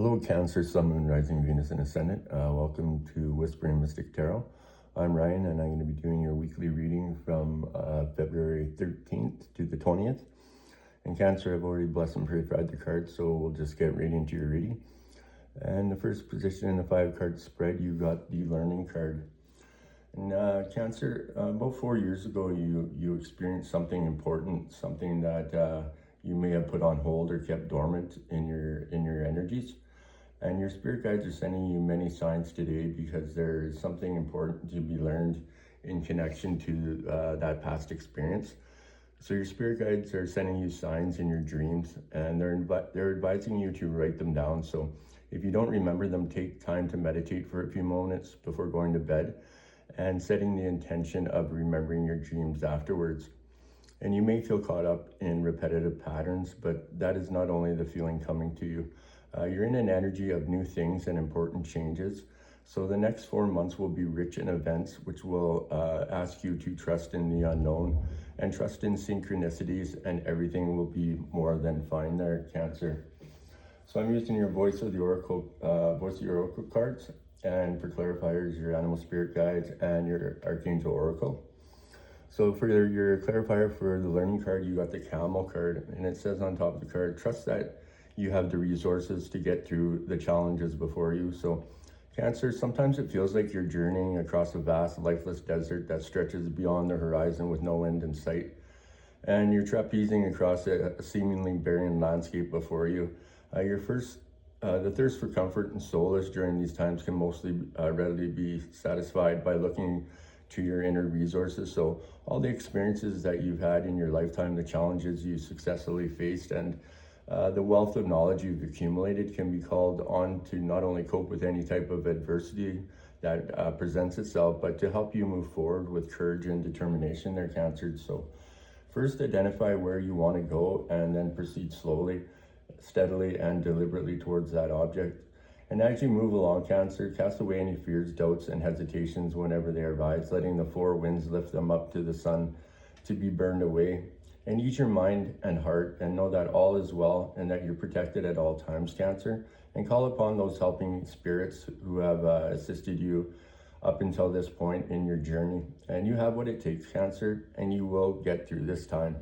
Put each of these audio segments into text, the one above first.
Hello, Cancer, Sun, Moon, Rising, Venus, and Ascendant. Welcome to Whispering Mystic Tarot. I'm Ryan, and I'm going to be doing your weekly reading from February 13th to the 20th. And Cancer, I've already blessed and purified the cards, so we'll just get right into your reading. And the first position in the 5-card spread, you got the Learning card. And Cancer, about 4 years ago, you experienced something important, something that you may have put on hold or kept dormant in your energies. And your spirit guides are sending you many signs today because there is something important to be learned in connection to that past experience. So your spirit guides are sending you signs in your dreams, and they're advising you to write them down. So if you don't remember them, take time to meditate for a few moments before going to bed and setting the intention of remembering your dreams afterwards. And you may feel caught up in repetitive patterns, but that is not only the feeling coming to you. You're in an energy of new things and important changes. So the next 4 months will be rich in events, which will ask you to trust in the unknown and trust in synchronicities, and everything will be more than fine there, Cancer. So I'm using your voice of the oracle cards, and for clarifiers, your animal spirit guides and your archangel oracle. So for your clarifier for the Learning card, you got the Camel card, and it says on top of the card, trust that you have the resources to get through the challenges before you. So Cancer, sometimes it feels like you're journeying across a vast, lifeless desert that stretches beyond the horizon with no end in sight. And you're trapezing across a seemingly barren landscape before you. The thirst for comfort and solace during these times can mostly readily be satisfied by looking to your inner resources. So all the experiences that you've had in your lifetime, the challenges you successfully faced, and the wealth of knowledge you've accumulated can be called on to not only cope with any type of adversity that presents itself, but to help you move forward with courage and determination there, Cancer. So first, identify where you want to go and then proceed slowly, steadily, and deliberately towards that object. And as you move along, Cancer, cast away any fears, doubts, and hesitations whenever they arise, letting the 4 winds lift them up to the sun to be burned away. And ease your mind and heart and know that all is well and that you're protected at all times, Cancer. And call upon those helping spirits who have assisted you up until this point in your journey. And you have what it takes, Cancer, and you will get through this time.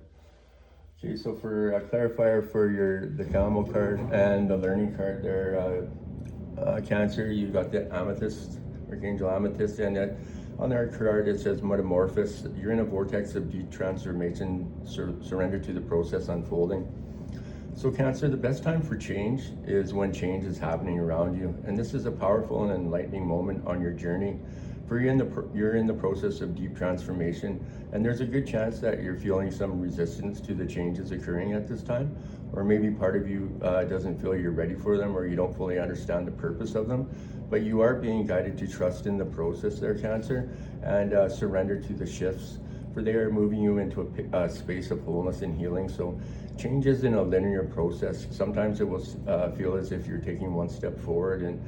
Okay, so for a clarifier for the Camel card and the Learning card there, Cancer, you got the Amethyst, Archangel Amethyst, and on their card it says Metamorphosis. You're in a vortex of deep transformation, surrender to the process unfolding. So Cancer, the best time for change is when change is happening around you, and this is a powerful and enlightening moment on your journey. For you're in the process of deep transformation, and there's a good chance that you're feeling some resistance to the changes occurring at this time, or maybe part of you doesn't feel you're ready for them, or you don't fully understand the purpose of them. But you are being guided to trust in the process there, Cancer, and surrender to the shifts, for they are moving you into a space of wholeness and healing. So change isn't a linear process. Sometimes it will feel as if you're taking 1 step forward and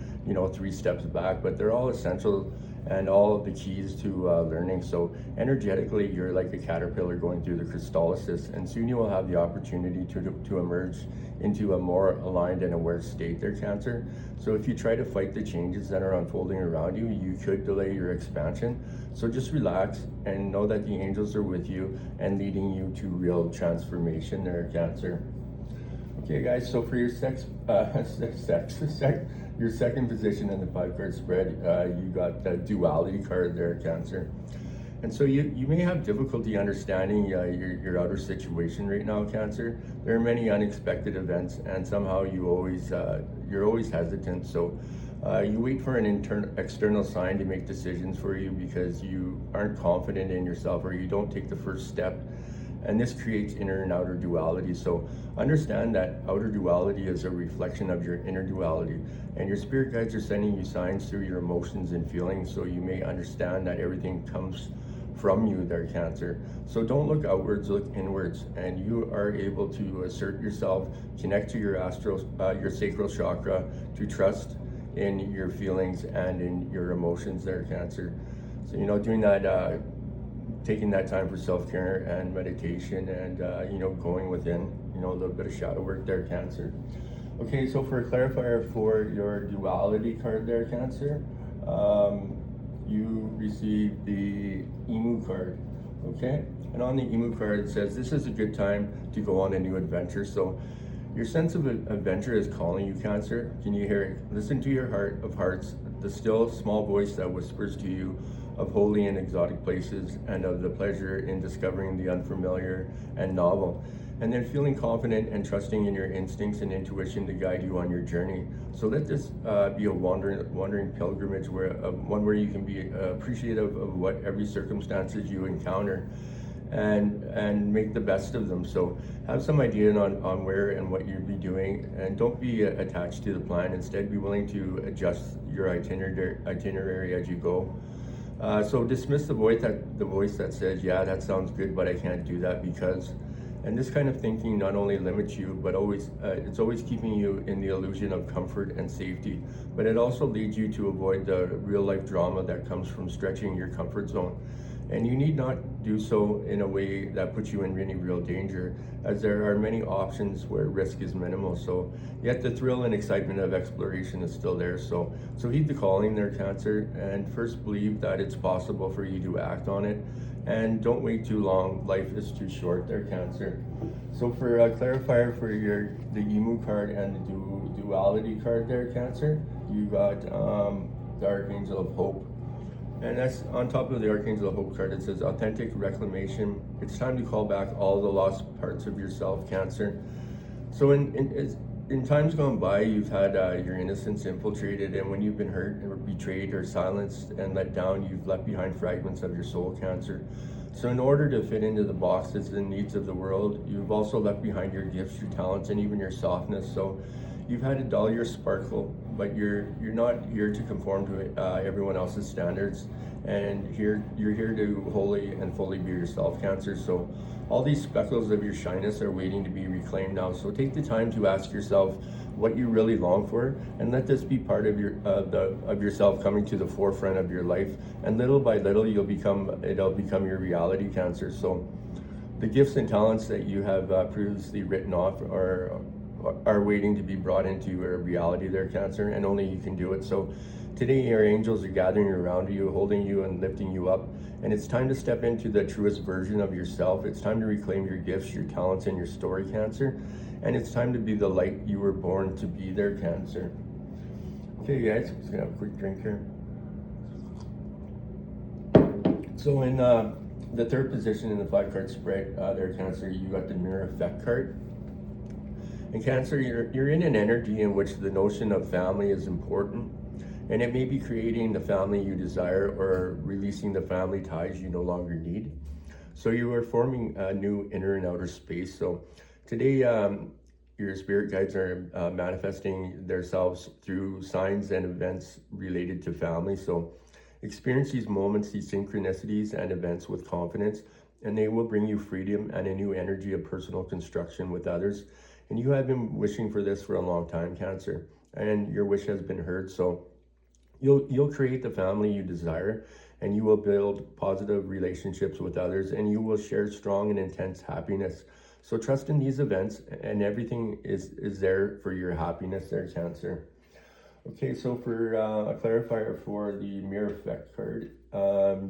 3 steps back, but they're all essential and all of the keys to learning. So energetically, you're like a caterpillar going through the crystallisis, and soon you will have the opportunity to emerge into a more aligned and aware state there, Cancer. So if you try to fight the changes that are unfolding around you, you could delay your expansion. So just relax and know that the angels are with you and leading you to real transformation there, Cancer. Okay, guys, so for your your second position in the 5-card spread, you got the Duality card there, Cancer. And so you may have difficulty understanding your outer situation right now, Cancer. There are many unexpected events, and somehow you're always hesitant. So you wait for an external sign to make decisions for you because you aren't confident in yourself, or you don't take the first step. And this creates inner and outer duality. So understand that outer duality is a reflection of your inner duality, and your spirit guides are sending you signs through your emotions and feelings, so you may understand that everything comes from you there, Cancer. So don't look outwards, look inwards, and you are able to assert yourself, connect to your sacral chakra, to trust in your feelings and in your emotions there, Cancer. So doing that, taking that time for self-care and meditation, and going within, a little bit of shadow work there, Cancer. Okay, so for a clarifier for your duality card there, Cancer, you received the Emu card, okay? And on the Emu card, it says, this is a good time to go on a new adventure. So your sense of adventure is calling you, Cancer. Can you hear it? Listen to your heart of hearts, the still small voice that whispers to you of holy and exotic places and of the pleasure in discovering the unfamiliar and novel. And then feeling confident and trusting in your instincts and intuition to guide you on your journey. So let this be a wandering pilgrimage, one where you can be appreciative of what every circumstances you encounter, and make the best of them. So have some idea on where and what you'll be doing, and don't be attached to the plan. Instead, be willing to adjust your itinerary as you go. So dismiss the voice that says, yeah, that sounds good, but I can't do that because. And this kind of thinking not only limits you, but it's always keeping you in the illusion of comfort and safety. But it also leads you to avoid the real life drama that comes from stretching your comfort zone. And you need not do so in a way that puts you in any real danger, as there are many options where risk is minimal. So yet the thrill and excitement of exploration is still there. So heed the calling there, Cancer, and first believe that it's possible for you to act on it. And don't wait too long. Life is too short there, Cancer. So for a clarifier for the Emu card and the duality card there, Cancer, you got the Archangel of Hope. And that's on top of the Archangel of Hope card. It says authentic reclamation. It's time to call back all the lost parts of yourself, Cancer. So in times gone by, you've had your innocence infiltrated, and when you've been hurt or betrayed or silenced and let down, you've left behind fragments of your soul, Cancer. So in order to fit into the boxes and needs of the world, you've also left behind your gifts, your talents, and even your softness. So you've had to dull your sparkle, but you're not here to conform to everyone else's standards, and you're here to wholly and fully be yourself, Cancer. So all these speckles of your shyness are waiting to be reclaimed now. So take the time to ask yourself what you really long for, and let this be part of yourself coming to the forefront of your life. And little by little, it'll become your reality, Cancer. So the gifts and talents that you have previously written off are waiting to be brought into a reality there, Cancer, and only you can do it. So today your angels are gathering around you, holding you and lifting you up, and it's time to step into the truest version of yourself. It's time to reclaim your gifts, your talents, and your story, Cancer, and it's time to be the light you were born to be there, Cancer. Okay guys, just gonna have a quick drink here. So in the third position in the 5-card spread there, Cancer, you got the Mirror Effect card. And Cancer, you're in an energy in which the notion of family is important, and it may be creating the family you desire or releasing the family ties you no longer need. So you are forming a new inner and outer space. So today, your spirit guides are manifesting themselves through signs and events related to family. So experience these moments, these synchronicities and events with confidence, and they will bring you freedom and a new energy of personal construction with others. And you have been wishing for this for a long time, Cancer, and your wish has been heard. So you'll create the family you desire, and you will build positive relationships with others, and you will share strong and intense happiness. So trust in these events, and everything is there for your happiness there, Cancer. Okay, so for a clarifier for the Mirror Effect card,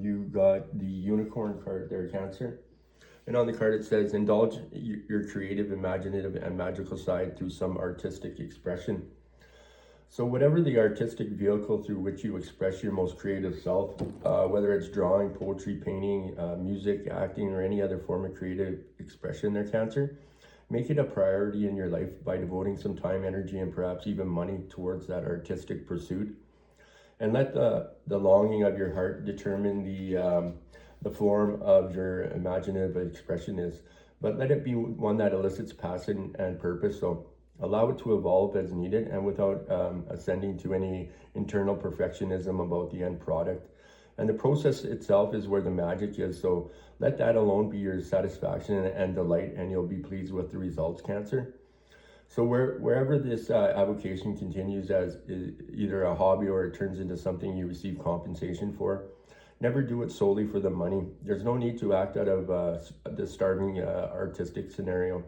you got the Unicorn card there, Cancer. And on the card it says, indulge your creative, imaginative, and magical side through some artistic expression. So whatever the artistic vehicle through which you express your most creative self, whether it's drawing, poetry, painting, music, acting, or any other form of creative expression there, Cancer, make it a priority in your life by devoting some time, energy, and perhaps even money towards that artistic pursuit. And let the longing of your heart determine the form of your imaginative expression is, but let it be one that elicits passion and purpose. So allow it to evolve as needed and without ascending to any internal perfectionism about the end product. And the process itself is where the magic is. So let that alone be your satisfaction and delight, and you'll be pleased with the results, Cancer. So wherever this avocation continues as either a hobby or it turns into something you receive compensation for, never do it solely for the money. There's no need to act out of the starving artistic scenario,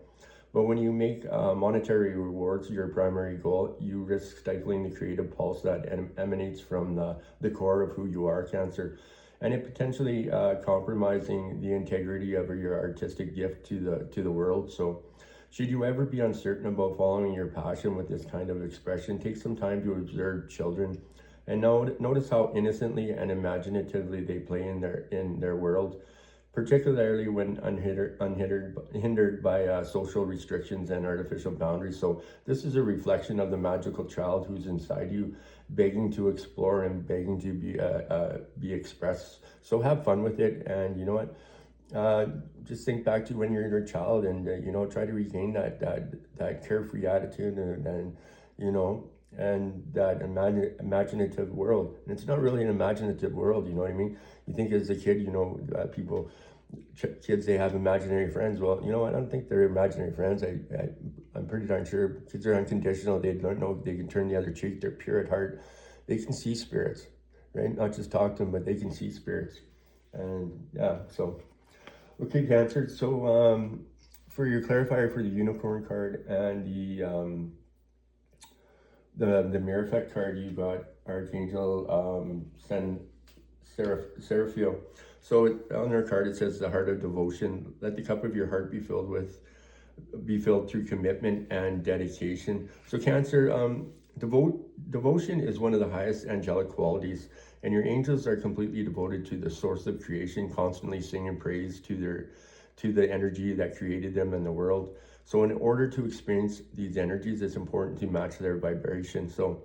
But when you make monetary rewards your primary goal, you risk stifling the creative pulse that emanates from the core of who you are, Cancer, and it potentially compromising the integrity of your artistic gift to the world. So should you ever be uncertain about following your passion with this kind of expression, take some time to observe children and notice how innocently and imaginatively they play in their world, particularly when hindered by social restrictions and artificial boundaries. So this is a reflection of the magical child who's inside you, begging to explore and begging to be expressed. So have fun with it, and you know what? Just think back to when you're a child, and try to regain that carefree attitude, and and that imaginative world. And it's not really an imaginative world, you know what I mean? You think as a kid, kids, they have imaginary friends. Well, I don't think they're imaginary friends. I'm pretty darn sure kids are unconditional. They don't know if they can turn the other cheek. They're pure at heart. They can see spirits, right? Not just talk to them, but they can see spirits. And yeah, so okay, Cancer. So for your clarifier for the unicorn card and the mirror effect card, you got Archangel Seraphiel. So on their card it says the heart of devotion. Let the cup of your heart be filled through commitment and dedication. So Cancer, devotion is one of the highest angelic qualities, and your angels are completely devoted to the source of creation, constantly singing praise to the energy that created them and the world. So in order to experience these energies, it's important to match their vibration. So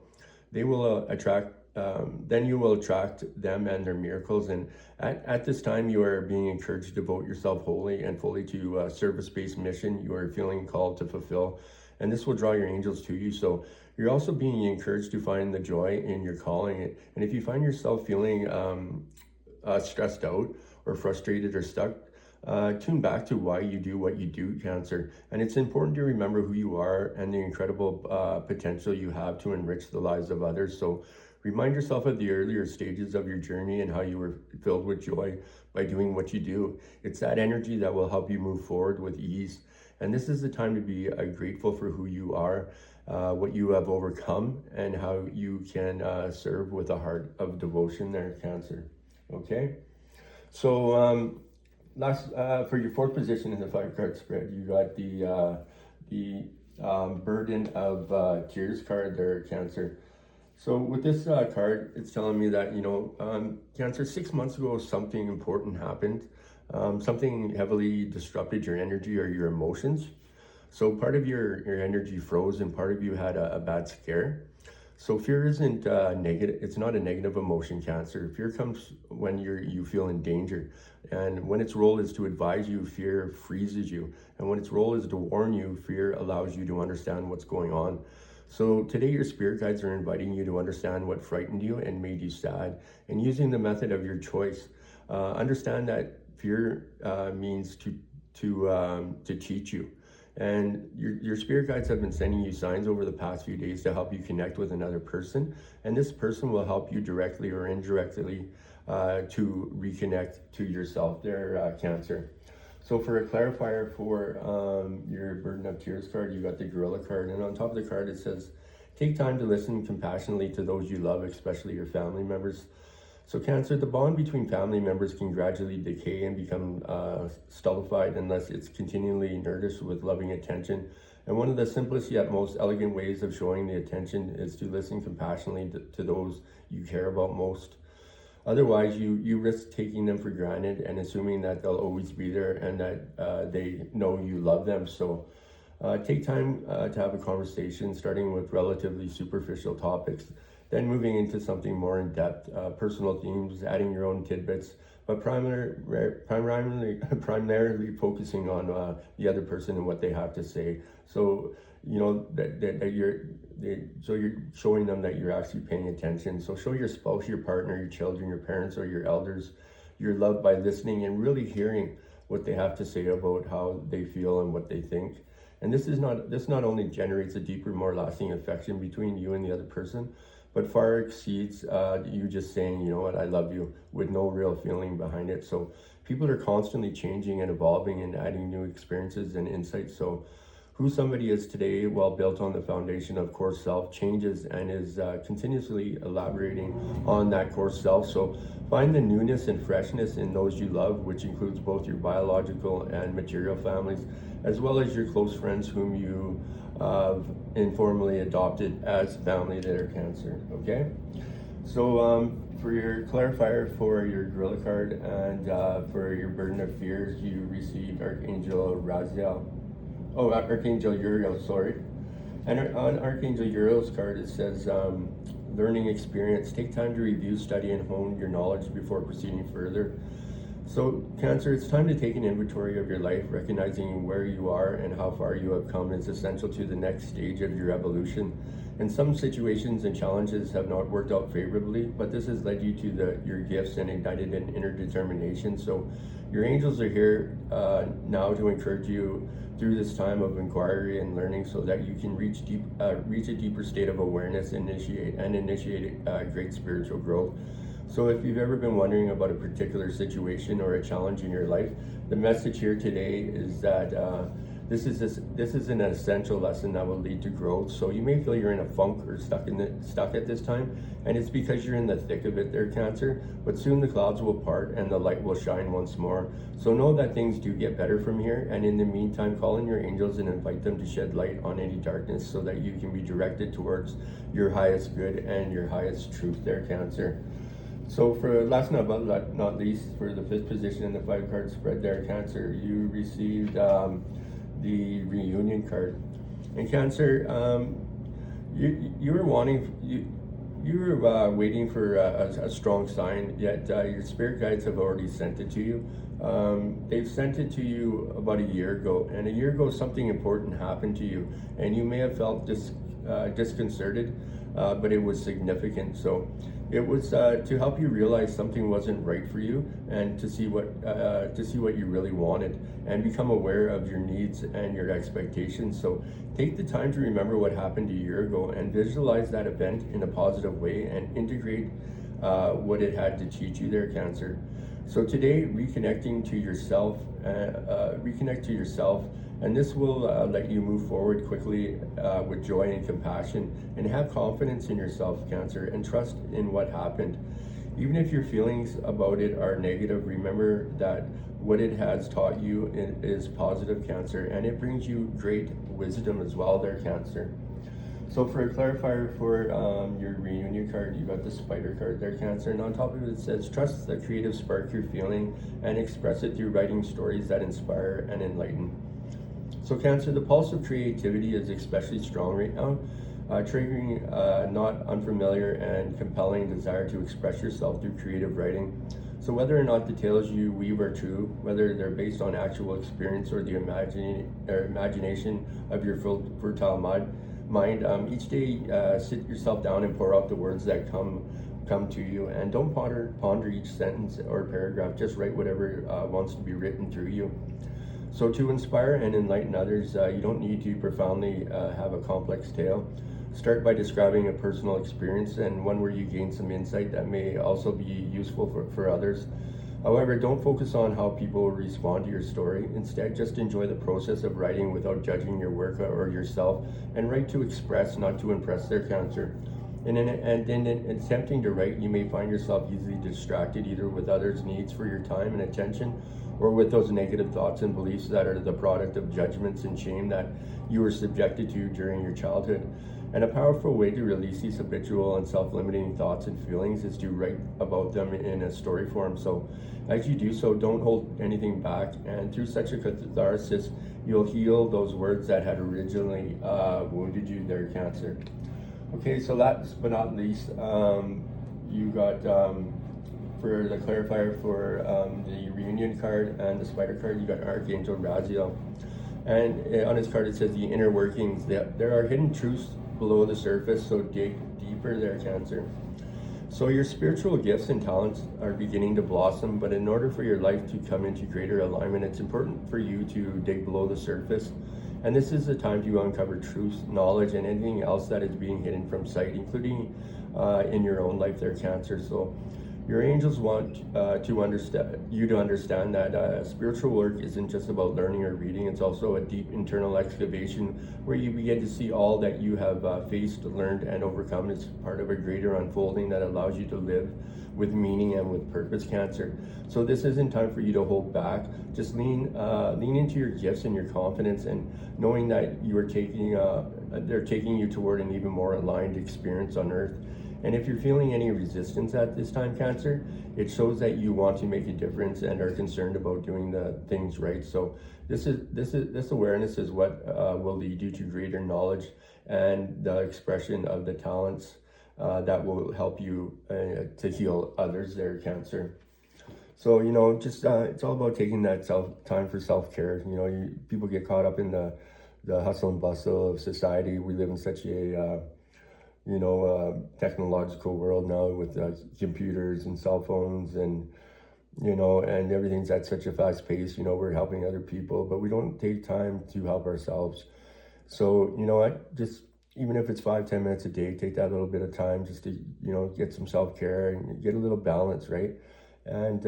they will then you will attract them and their miracles. And at this time, you are being encouraged to devote yourself wholly and fully to a service-based mission you are feeling called to fulfill. And this will draw your angels to you. So you're also being encouraged to find the joy in your calling. And if you find yourself feeling stressed out or frustrated or stuck, tune back to why you do what you do, Cancer. And it's important to remember who you are and the incredible potential you have to enrich the lives of others. So remind yourself of the earlier stages of your journey and how you were filled with joy by doing what you do. It's that energy that will help you move forward with ease. And this is the time to be grateful for who you are, what you have overcome, and how you can serve with a heart of devotion there, Cancer. Okay? So last for your fourth position in the 5-card spread, you got the burden of tears card there, Cancer. So with this card, it's telling me that, Cancer, 6 months ago, something important happened. Something heavily disrupted your energy or your emotions. So part of your energy froze and part of you had a bad scare. So fear isn't negative. It's not a negative emotion, Cancer. Fear comes when you feel in danger. And when its role is to advise you, fear freezes you. And when its role is to warn you, fear allows you to understand what's going on. So today your spirit guides are inviting you to understand what frightened you and made you sad, and using the method of your choice. Understand that fear means to teach you. And your spirit guides have been sending you signs over the past few days to help you connect with another person. And this person will help you directly or indirectly to reconnect to yourself there, Cancer. So for a clarifier for your burden of tears card, you got the gorilla card. And on top of the card, it says, take time to listen compassionately to those you love, especially your family members. So Cancer, the bond between family members can gradually decay and become stultified unless it's continually nourished with loving attention. And one of the simplest yet most elegant ways of showing the attention is to listen compassionately to those you care about most. Otherwise, you risk taking them for granted and assuming that they'll always be there and that they know you love them. So take time to have a conversation, starting with relatively superficial topics, then moving into something more in-depth, personal themes, adding your own tidbits, but primarily focusing on the other person and what they have to say. So so you're showing them that you're actually paying attention. So show your spouse, your partner, your children, your parents, or your elders your love by listening and really hearing what they have to say about how they feel and what they think. And this not only generates a deeper, more lasting affection between you and the other person, but far exceeds you just saying, you know what, I love you, with no real feeling behind it. So people are constantly changing and evolving and adding new experiences and insights. So Who somebody is today, while built on the foundation of core self, changes and is continuously elaborating on that core self. So find the newness and freshness in those you love, which includes both your biological and material families, as well as your close friends whom you informally adopted as family that are Cancer. Okay, so for your clarifier for your gorilla card and for your burden of fears, you received Archangel Raziel. Oh, Archangel Uriel, sorry. And on Archangel Uriel's card, it says, learning experience. Take time to review, study, and hone your knowledge before proceeding further. So, Cancer, it's time to take an inventory of your life. Recognizing where you are and how far you have come is essential to the next stage of your evolution. And some situations and challenges have not worked out favorably, but this has led you to your gifts and ignited an inner determination. So your angels are here now to encourage you through this time of inquiry and learning, so that you can reach a deeper state of awareness, initiate great spiritual growth. So if you've ever been wondering about a particular situation or a challenge in your life, the message here today is that this is an essential lesson that will lead to growth. So you may feel you're in a funk or stuck at this time, and it's because you're in the thick of it there, Cancer. But soon the clouds will part and the light will shine once more. So know that things do get better from here, and in the meantime, call in your angels and invite them to shed light on any darkness, so that you can be directed towards your highest good and your highest truth there, Cancer. So for last but not least, for the 5th position in the 5-card spread there, Cancer, you received the reunion card. And Cancer, you were waiting for a strong sign, yet your spirit guides have already sent it to you. They've sent it to you about a year ago, and a year ago something important happened to you, and you may have felt disconcerted, but it was significant. So it was to help you realize something wasn't right for you, and to see what you really wanted, and become aware of your needs and your expectations. So take the time to remember what happened a year ago and visualize that event in a positive way, and integrate what it had to teach you there, Cancer. So today, reconnect to yourself, and this will let you move forward quickly with joy and compassion, and have confidence in yourself, Cancer, and trust in what happened. Even if your feelings about it are negative, remember that what it has taught you is positive, Cancer, and it brings you great wisdom as well there, Cancer. So for a clarifier for your reunion card, you got the spider card there, Cancer, and on top of it, it says, trust the creative spark you're feeling and express it through writing stories that inspire and enlighten. So Cancer, the pulse of creativity is especially strong right now, triggering not unfamiliar and compelling desire to express yourself through creative writing. So whether or not the tales you weave are true, whether they're based on actual experience or the imagination of your fertile mind, each day sit yourself down and pour out the words that come to you, and don't ponder each sentence or paragraph. Just write whatever wants to be written through you. So to inspire and enlighten others, you don't need to profoundly have a complex tale. Start by describing a personal experience, and one where you gain some insight that may also be useful for others. However, don't focus on how people respond to your story. Instead, just enjoy the process of writing without judging your work or yourself, and write to express, not to impress their Cancer. And in attempting to write, you may find yourself easily distracted, either with others' needs for your time and attention, or with those negative thoughts and beliefs that are the product of judgments and shame that you were subjected to during your childhood. And a powerful way to release these habitual and self-limiting thoughts and feelings is to write about them in a story form. So as you do so, don't hold anything back, and through such a catharsis, you'll heal those words that had originally wounded you there, Cancer. Okay, so last but not least, you got for the clarifier for the reunion card and the spider card, you got Archangel Raziel. And on his card it says the inner workings. There are hidden truths below the surface, so dig deeper there, Cancer. So your spiritual gifts and talents are beginning to blossom, but in order for your life to come into greater alignment, it's important for you to dig below the surface. And this is the time to uncover truth, knowledge, and anything else that is being hidden from sight, including in your own life there, Cancer. So Your angels want to understand that spiritual work isn't just about learning or reading. It's also a deep internal excavation where you begin to see all that you have faced, learned, and overcome as part of a greater unfolding that allows you to live with meaning and with purpose, Cancer. So this isn't time for you to hold back. Just lean into your gifts and your confidence, and knowing that you are they're taking you toward an even more aligned experience on Earth. And if you're feeling any resistance at this time, Cancer, it shows that you want to make a difference and are concerned about doing the things right. So this awareness is what will lead you to greater knowledge and the expression of the talents that will help you to heal others there, Cancer. So, just it's all about taking that time for self-care. People get caught up in the hustle and bustle of society. We live in such a technological world now with computers and cell phones and everything's at such a fast pace. We're helping other people, but we don't take time to help ourselves. So, just even if it's 5-10 minutes a day, take that little bit of time just to, get some self-care and get a little balance, right? And,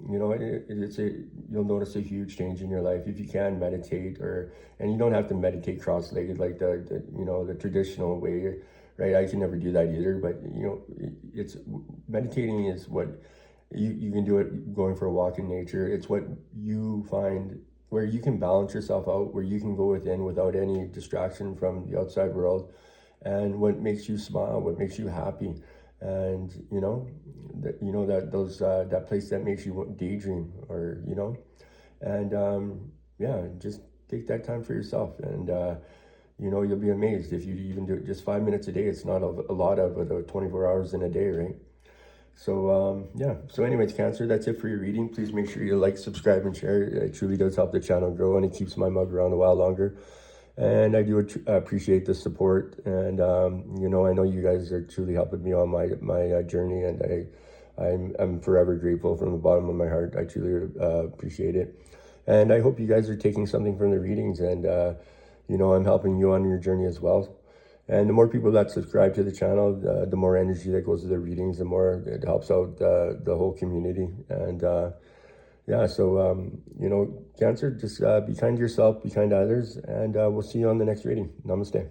you'll notice a huge change in your life if you can meditate, and you don't have to meditate cross-legged like the traditional way, right? I can never do that either, but it's meditating is what you can do it going for a walk in nature. It's what you find where you can balance yourself out, where you can go within without any distraction from the outside world, and what makes you smile, what makes you happy, and that place that makes you daydream, or just take that time for yourself, and you'll be amazed if you even do it just 5 minutes a day. It's not a lot of it, 24 hours in a day, right? So so anyways, Cancer, that's it for your reading. Please make sure you like, subscribe, and share. It truly does help the channel grow, and it keeps my mug around a while longer. And I do appreciate the support, and I know you guys are truly helping me on my journey, and I'm forever grateful from the bottom of my heart. I truly appreciate it, and I hope you guys are taking something from the readings, and I'm helping you on your journey as well. And the more people that subscribe to the channel, the more energy that goes to the readings, the more it helps out the whole community. And Cancer, just be kind to yourself, be kind to others, and we'll see you on the next reading. Namaste.